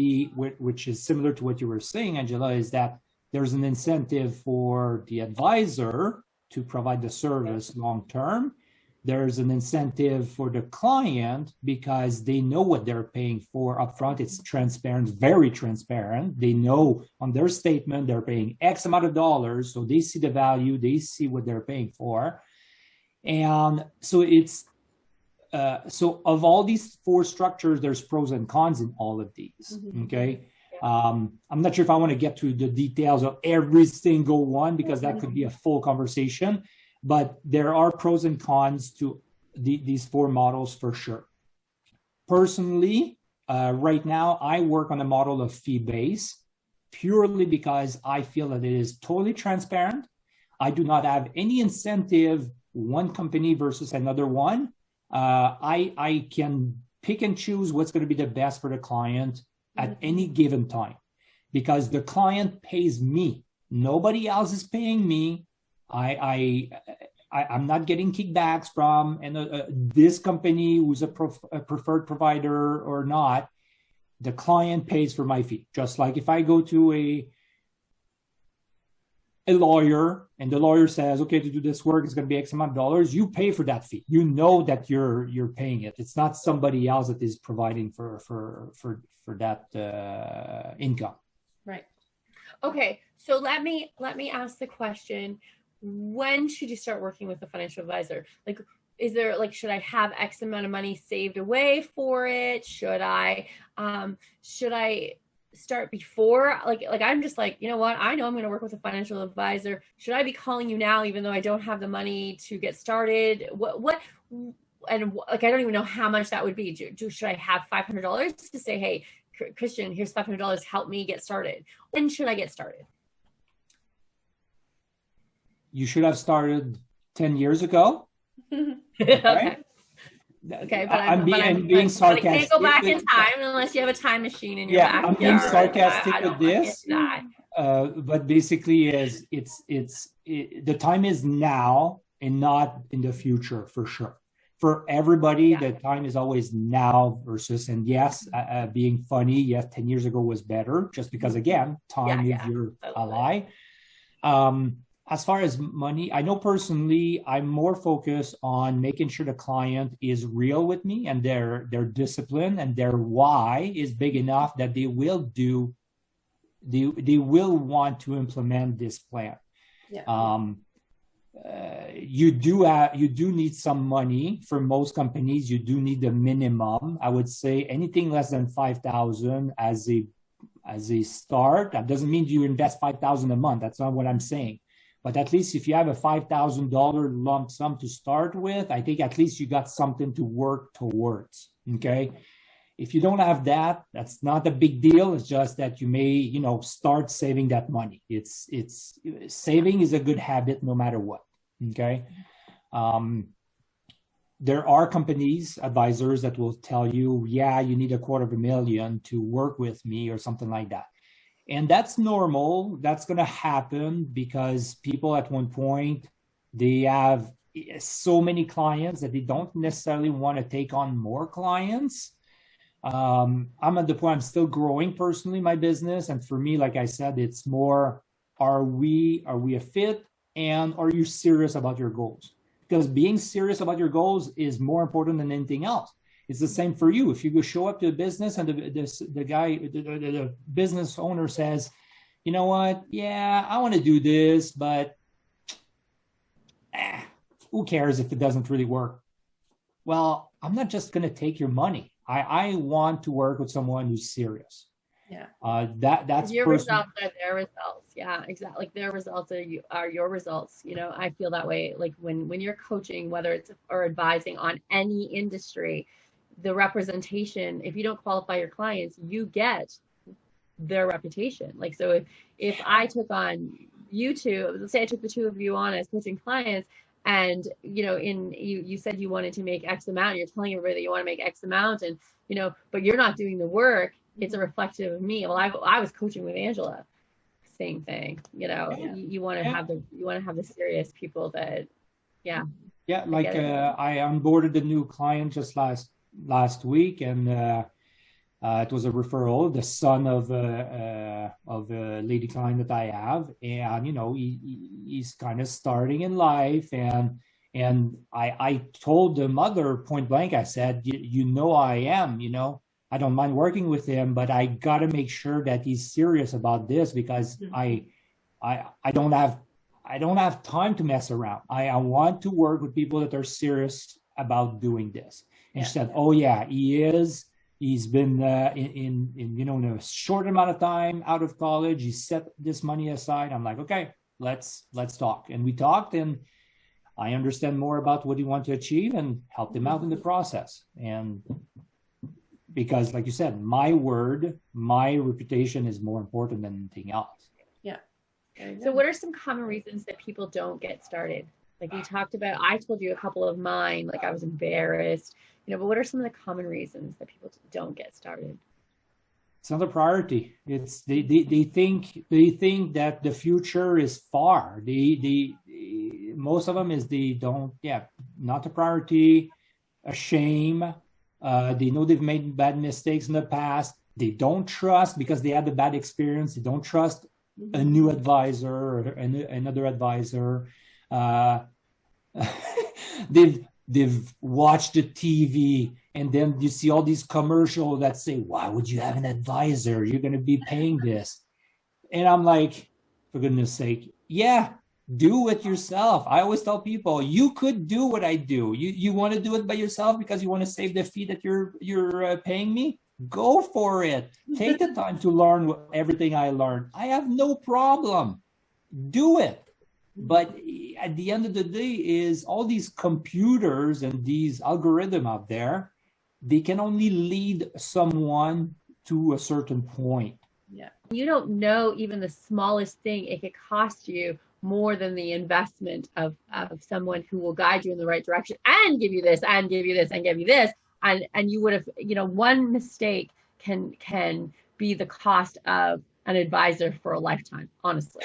which is similar to what you were saying, Angela, is that there's an incentive for the advisor to provide the service long-term. There's an incentive for the client because they know what they're paying for upfront. It's transparent, very transparent. They know on their statement they're paying X amount of dollars, so they see the value, they see what they're paying for. And so it's so of all these four structures, there's pros and cons in all of these. Okay. I'm not sure if I want to get to the details of every single one because that could be a full conversation. But there are pros and cons to these four models for sure. Personally, right now, I work on a model of fee-based purely because I feel that it is totally transparent. I do not have any incentive, one company versus another one. I can pick and choose what's going to be the best for the client at any given time because the client pays me. Nobody else is paying me. I'm not getting kickbacks from this company who's a preferred provider or not. The client pays for my fee. Just like if I go to a lawyer and the lawyer says, okay, to do this work, it's going to be X amount of dollars. You pay for that fee. You know that you're paying it. It's not somebody else that is providing for that income. Right. Okay. So let me ask the question. When should you start working with a financial advisor? Like, is there should I have X amount of money saved away for it? Should I start before? Like I'm just like, you know what? I know I'm going to work with a financial advisor. Should I be calling you now, even though I don't have the money to get started? What like, I don't even know how much that would be. Should I have $500 to say, hey, Christian, here's $500, help me get started? When should I get started? You should have started 10 years ago. Okay. Okay, but I'm being sarcastic. I can't go back in time unless you have a time machine in your backyard. I'm being sarcastic with this. But basically, the time is now and not in the future, for sure. For everybody, the time is always now versus, and yes, being funny, yes, 10 years ago was better, just because, again, time is your ally. As far as money, I know personally, I'm more focused on making sure the client is real with me and their discipline and their why is big enough that they will want to implement this plan. You do need some money. For most companies, you do need a minimum. I would say anything less than 5,000 as a start. That doesn't mean you invest 5,000 a month. That's not what I'm saying. But at least if you have a $5,000 lump sum to start with, I think at least you got something to work towards. Okay. If you don't have that, that's not a big deal. It's just that you may, start saving that money. It's saving is a good habit no matter what. Okay. There are companies, advisors that will tell you, yeah, you need $250,000 to work with me or something like that. And that's normal. That's going to happen because people at one point, they have so many clients that they don't necessarily want to take on more clients. I'm at the point I'm still growing personally my business. And for me, like I said, it's more, are we a fit? And are you serious about your goals? Because being serious about your goals is more important than anything else. It's the same for you. If you go show up to a business and the business owner says, you know what? Yeah, I want to do this, but who cares if it doesn't really work? Well, I'm not just going to take your money. I want to work with someone who's serious. Yeah. That's your results are their results. Yeah, exactly. Like their results are your results. I feel that way. Like when you're coaching, whether it's or advising on any industry, the representation, if you don't qualify your clients, you get their reputation. Like, so if I took on you two, let's say I took the two of you on as coaching clients, and, you said you wanted to make X amount, you're telling everybody that you want to make X amount, and, but you're not doing the work, it's a reflective of me. Well, I was coaching with Angela, same thing, you want to have the serious people that, like I onboarded a new client just last week, and it was a referral, the son of a lady client that I have, and he's kind of starting in life, and I told the mother point blank, I said, I am, I don't mind working with him, but I got to make sure that he's serious about this, because I don't have time to mess around. I want to work with people that are serious about doing this. And she said, oh yeah, he is. He's been in a short amount of time out of college. He set this money aside. I'm like, okay, let's talk. And we talked, and I understand more about what he wants to achieve and helped him out in the process. And because, like you said, my word, my reputation is more important than anything else. Yeah. So what are some common reasons that people don't get started? Like you talked about, I told you a couple of mine, like I was embarrassed, but what are some of the common reasons that people don't get started? It's not a priority. It's they think that the future is far. Most of them is not a priority, a shame. They know they've made bad mistakes in the past. They don't trust because they had a bad experience. They don't trust a new advisor or another advisor. They've watched the TV, and then you see all these commercials that say, why would you have an advisor? You're going to be paying this. And I'm like, for goodness sake, do it yourself. I always tell people, you could do what I do. You want to do it by yourself because you want to save the fee that you're paying me? Go for it. Take the time to learn everything I learned. I have no problem. Do it. But at the end of the day is all these computers and these algorithms out there, they can only lead someone to a certain point. Yeah. You don't know even the smallest thing. It could cost you more than the investment of someone who will guide you in the right direction and give you this and give you this and give you this. And you would have, one mistake can be the cost of an advisor for a lifetime, honestly.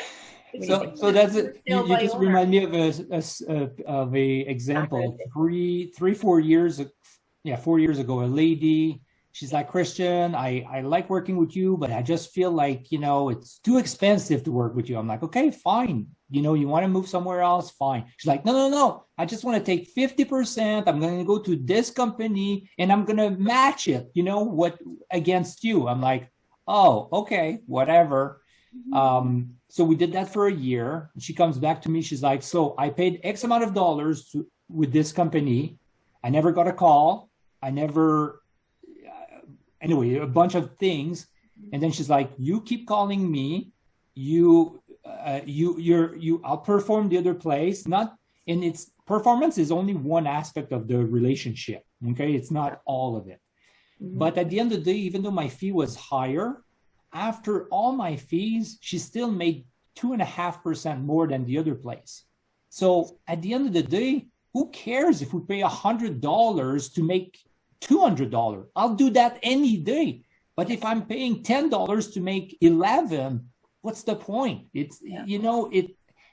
So that's it. You just remind me of a example. 4 years ago, a lady, she's like, Christian, I like working with you, but I just feel like, it's too expensive to work with you. I'm like, okay, fine. You want to move somewhere else? Fine. She's like, no. I just want to take 50%. I'm going to go to this company and I'm going to match it, what against you. I'm like, oh, okay, whatever. So we did that for a year. She comes back to me. She's like, so I paid X amount of dollars with this company. I never got a call. Anyway, a bunch of things. And then she's like, you keep calling me. You outperform the other place. And its performance is only one aspect of the relationship. Okay. It's not all of it. Mm-hmm. But at the end of the day, even though my fee was higher, after all my fees, she still made 2.5% more than the other place. So at the end of the day, who cares if we pay $100 to make $200? I'll do that any day. But if I'm paying $10 to make 11, what's the point?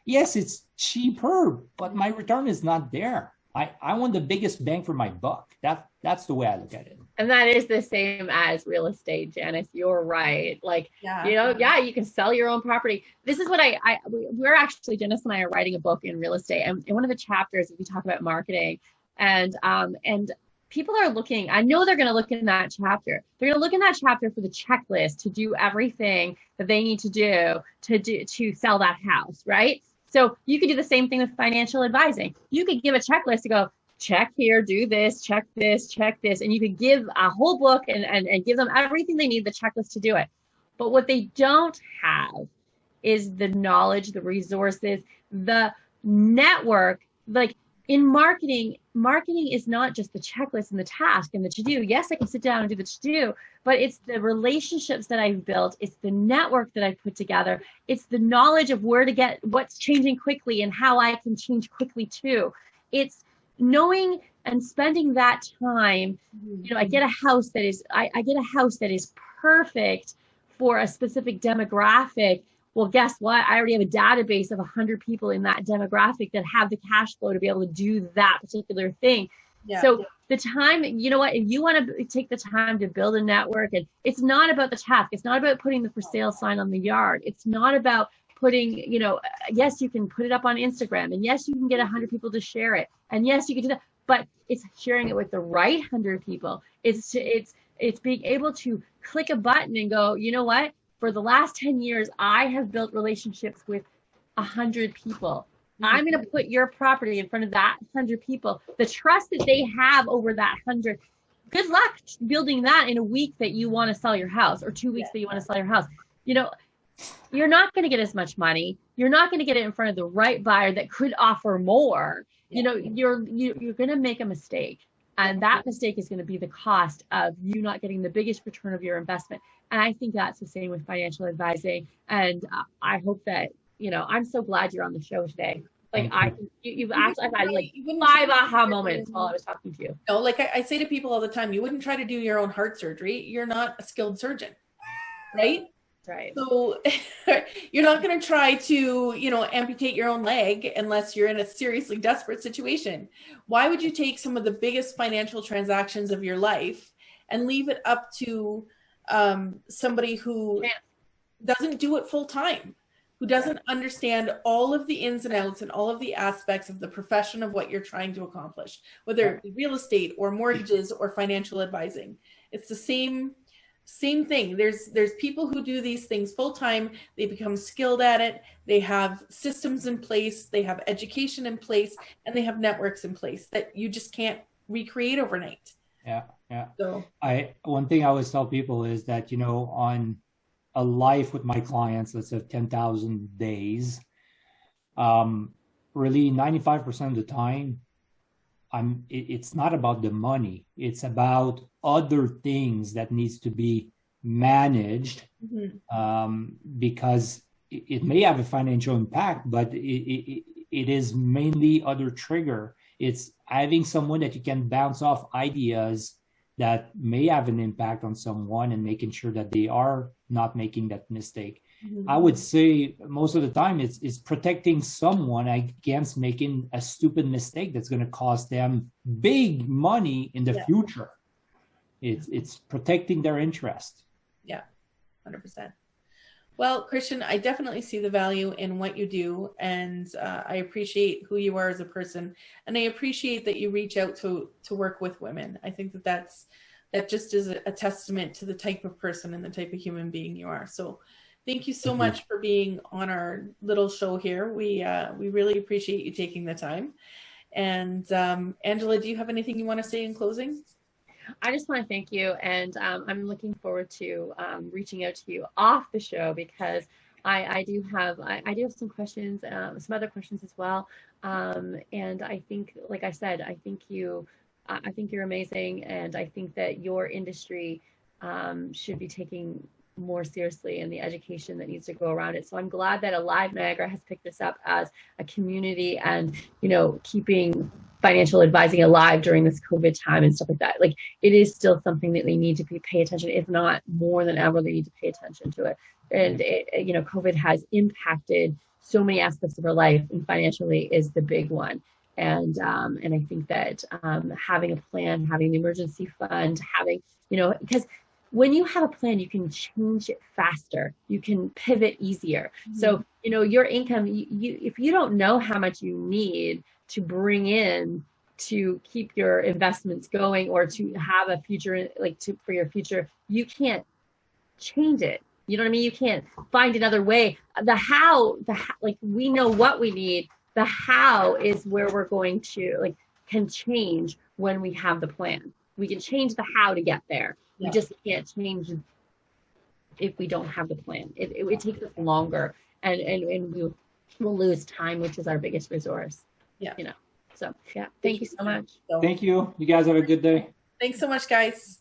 Yes, it's cheaper, but my return is not there. I want the biggest bang for my buck. That's the way I look at it. And that is the same as real estate, Janice. You're right. You can sell your own property. This is what we're actually, Janice and I are writing a book in real estate. And in one of the chapters, we talk about marketing and people are looking, I know they're going to look in that chapter. They're going to look in that chapter for the checklist to do everything that they need to do to sell that house, right? So you could do the same thing with financial advising. You could give a checklist to go, check here, do this, check this, and you could give a whole book and give them everything they need, the checklist to do it. But what they don't have is the knowledge, the resources, the network. Like in marketing is not just the checklist and the task and the to-do. Yes, I can sit down and do the to-do, but it's the relationships that I've built. It's the network that I've put together. It's the knowledge of where to get what's changing quickly and how I can change quickly too. It's knowing and spending that time. I get a house that is perfect for a specific demographic. Well, guess what? I already have a database of 100 people in that demographic that have the cash flow to be able to do that particular thing. Yeah. So the time, if you want to take the time to build a network, and it's not about the task. It's not about putting the for sale sign on the yard. It's not about putting, yes, you can put it up on Instagram, and yes, you can get 100 people to share it. And yes, you can do that, but it's sharing it with the right 100 people. It's being able to click a button and go, you know what? For the last 10 years, I have built relationships with 100 people. I'm going to put your property in front of that 100 people. The trust that they have over that 100. Good luck building that in a week that you want to sell your house, or 2 weeks that you want to sell your house. You're not going to get as much money. You're not going to get it in front of the right buyer that could offer more. You're going to make a mistake. And that mistake is going to be the cost of you not getting the biggest return of your investment. And I think that's the same with financial advising. And I hope that, I'm so glad you're on the show today. Like I've had like 5 aha moments while I was talking to you. No, like I say to people all the time, you wouldn't try to do your own heart surgery. You're not a skilled surgeon, right? Right. So you're not going to try to, amputate your own leg unless you're in a seriously desperate situation. Why would you take some of the biggest financial transactions of your life and leave it up to somebody who doesn't do it full time, who doesn't understand all of the ins and outs and all of the aspects of the profession of what you're trying to accomplish, whether it be real estate or mortgages or financial advising? It's the same thing. There's people who do these things full time. They become skilled at it. They have systems in place. They have education in place, and they have networks in place that you just can't recreate overnight. Yeah. So one thing I always tell people is that, on a life with my clients, let's say 10,000 days, Really 95% of the time, it's not about the money. It's about other things that needs to be managed, because it may have a financial impact, but it is mainly other trigger. It's having someone that you can bounce off ideas that may have an impact on someone and making sure that they are not making that mistake. I would say most of the time it's protecting someone against making a stupid mistake that's going to cost them big money in the future. It's protecting their interest. Yeah, 100%. Well, Christian, I definitely see the value in what you do, and I appreciate who you are as a person, and I appreciate that you reach out to work with women. I think that just is a testament to the type of person and the type of human being you are. So thank you so much for being on our little show here. We really appreciate you taking the time. And Angela, do you have anything you want to say in closing? I just want to thank you, and I'm looking forward to reaching out to you off the show, because I do have some questions, some other questions as well. And I think, like I said, I think you're amazing, and I think that your industry should be taking more seriously, and the education that needs to go around it. So I'm glad that Alive Niagara has picked this up as a community, and keeping financial advising alive during this COVID time and stuff like that. Like, it is still something that they need to pay attention. If not more than ever, they need to pay attention to it. And COVID has impacted so many aspects of our life, and financially is the big one. And I think that having a plan, having the emergency fund, having, because when you have a plan, you can change it faster. You can pivot easier. So, your income, if you don't know how much you need to bring in to keep your investments going, or to have a future, for your future, you can't change it. You know what I mean? You can't find another way. The how, we know what we need. The how is where we're going to, can change when we have the plan. We can change the how to get there. Yeah. We just can't change if we don't have the plan. It takes us longer, and we will lose time, which is our biggest resource. Yeah. So yeah, thank you so much. Thank you. You guys have a good day. Thanks so much, guys.